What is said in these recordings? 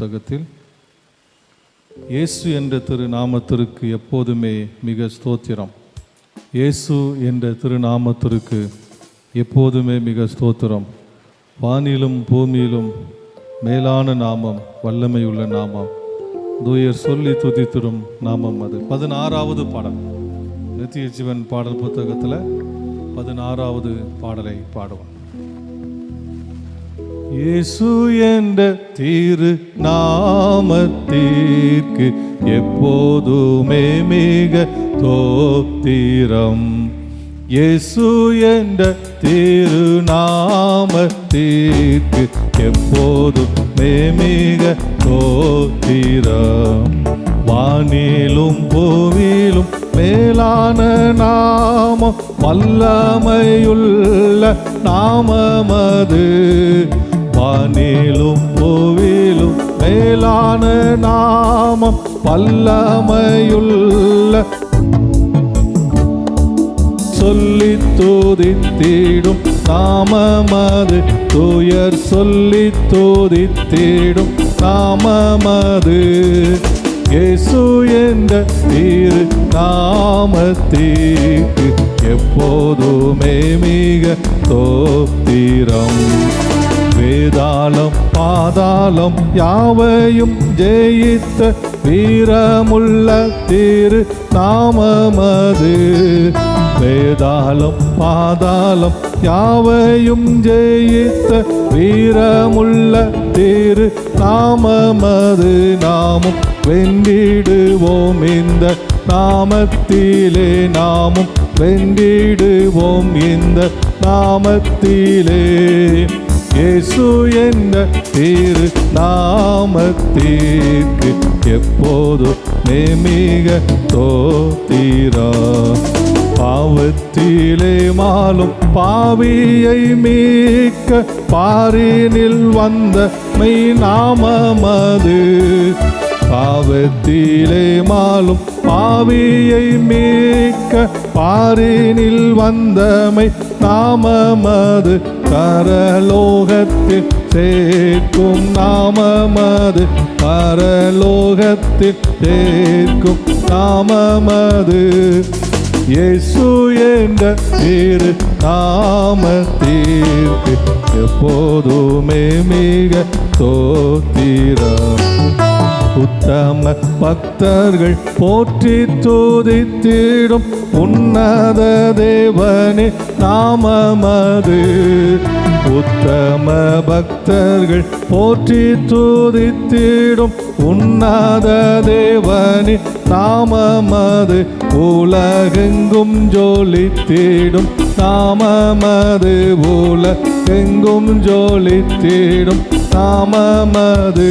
புத்தகத்தில் இயேசு என்ற திருநாமத்திற்கு எப்போதுமே மிக ஸ்தோத்திரம். இயேசு என்ற திருநாமத்திற்கு எப்போதுமே மிக ஸ்தோத்திரம். வானிலும் பூமியிலும் மேலான நாமம், வல்லமையுள்ள நாமம், தூயர் சொல்லி துதித்திடும் நாமம் அது. 16வது பாடல், நித்திய ஜீவன் பாடல் புத்தகத்தில் 16வது பாடலை பாடுவோம். இயேசு என்ற திரு நாமத்திற்கு எப்போதுமே மிக தோத்திரம். இயேசு என்ற திரு நாமத்திற்கு எப்போதுமே மிக தோத்திரம். வானிலும் பூமியிலும் மேலான நாமம், வல்லமையுள்ள நாமமது. வானிலும் பூவிலும் மேலான நாமம், வல்லமையுள்ள சொல்லி துதித்திடும் நாமமது. தூயர் சொல்லி துதித்திடும் நாமமது. இயேசு என்ற திரு நாமத்திற்கு எப்போதுமே மிக தோத்திரம். வேதாளம் பாதாளம் யாவையும் ஜெயித்த வீரமுள்ள திரு நாமமது. வேதாளம் பாதாளம் யாவையும் ஜெயித்த வீரமுள்ள திரு நாமமது. நாமும் வென்றிடுவோம் இந்த நாமத்திலே, நாமும் வென்றிடுவோம் இந்த நாமத்திலே. இயேசு என்ற திரு நாமத்திற்கு எப்போதுமே மிக தோத்திரம். பாவத்திலே மாலும் பாவியை மீட்க பாரினில் வந்த மெய் நாமமது. பாவத்திலே மாலும் பாவியை மீட்க பாரினில் வந்தமை நாமமது. பரலோகத்தில் சேர்க்கும் நாமமது. பரலோகத்தில் சேர்க்கும் நாமமது. இயேசு என்ற திரு நாமத்திற்கு எப்போதுமே மிக தோத்திரம். உத்தம பக்தர்கள் போற்றி துதித்திடும் உன்னத தேவனே நாமமது. உத்தம பக்தர்கள் போற்றி துதித்திடும் உன்னத தேவனே நாமமது. உலகெங்கும் ஜொலித்திடும் நாமமது. உலகெங்கும் ஜொலித்திடும் நாமமது.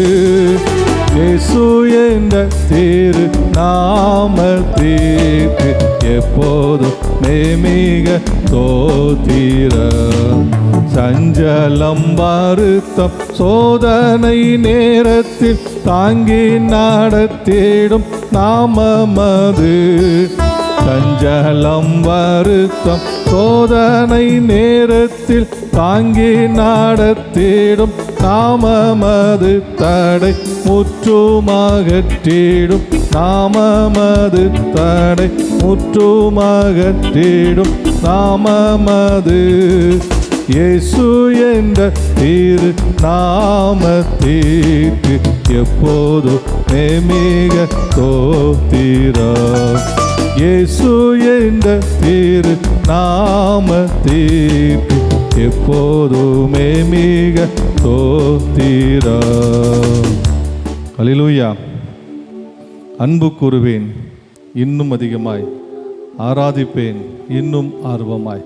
இயேசு என்ற திரு நாமத்திற்கு எப்போதுமே மிக தோத்திரம். சஞ்சலம் வருத்தம் சோதனை நேரத்தில் தாங்கி நடத்திடும் நாமமது. சஞ்சலம் வருத்தம் சோதனை நேரத்தில் தாங்கி நடத்திடும் நாமமது. தடை முற்றுமாகற்றிடும் நாமமது. தடை முற்றுமாகற்றிடும் நாமமது. இயேசு என்ற திரு நாமத்திற்கு எப்போதுமே மிக தோத்திரம். இயேசு என்ற திரு நாமத்திற்கு எப்போதுமே மிக தோத்திரம். அல்லேலூயா. அன்பு கூறுவேன் இன்னும் அதிகமாய், ஆராதிப்பேன் இன்னும் ஆர்வமாய்.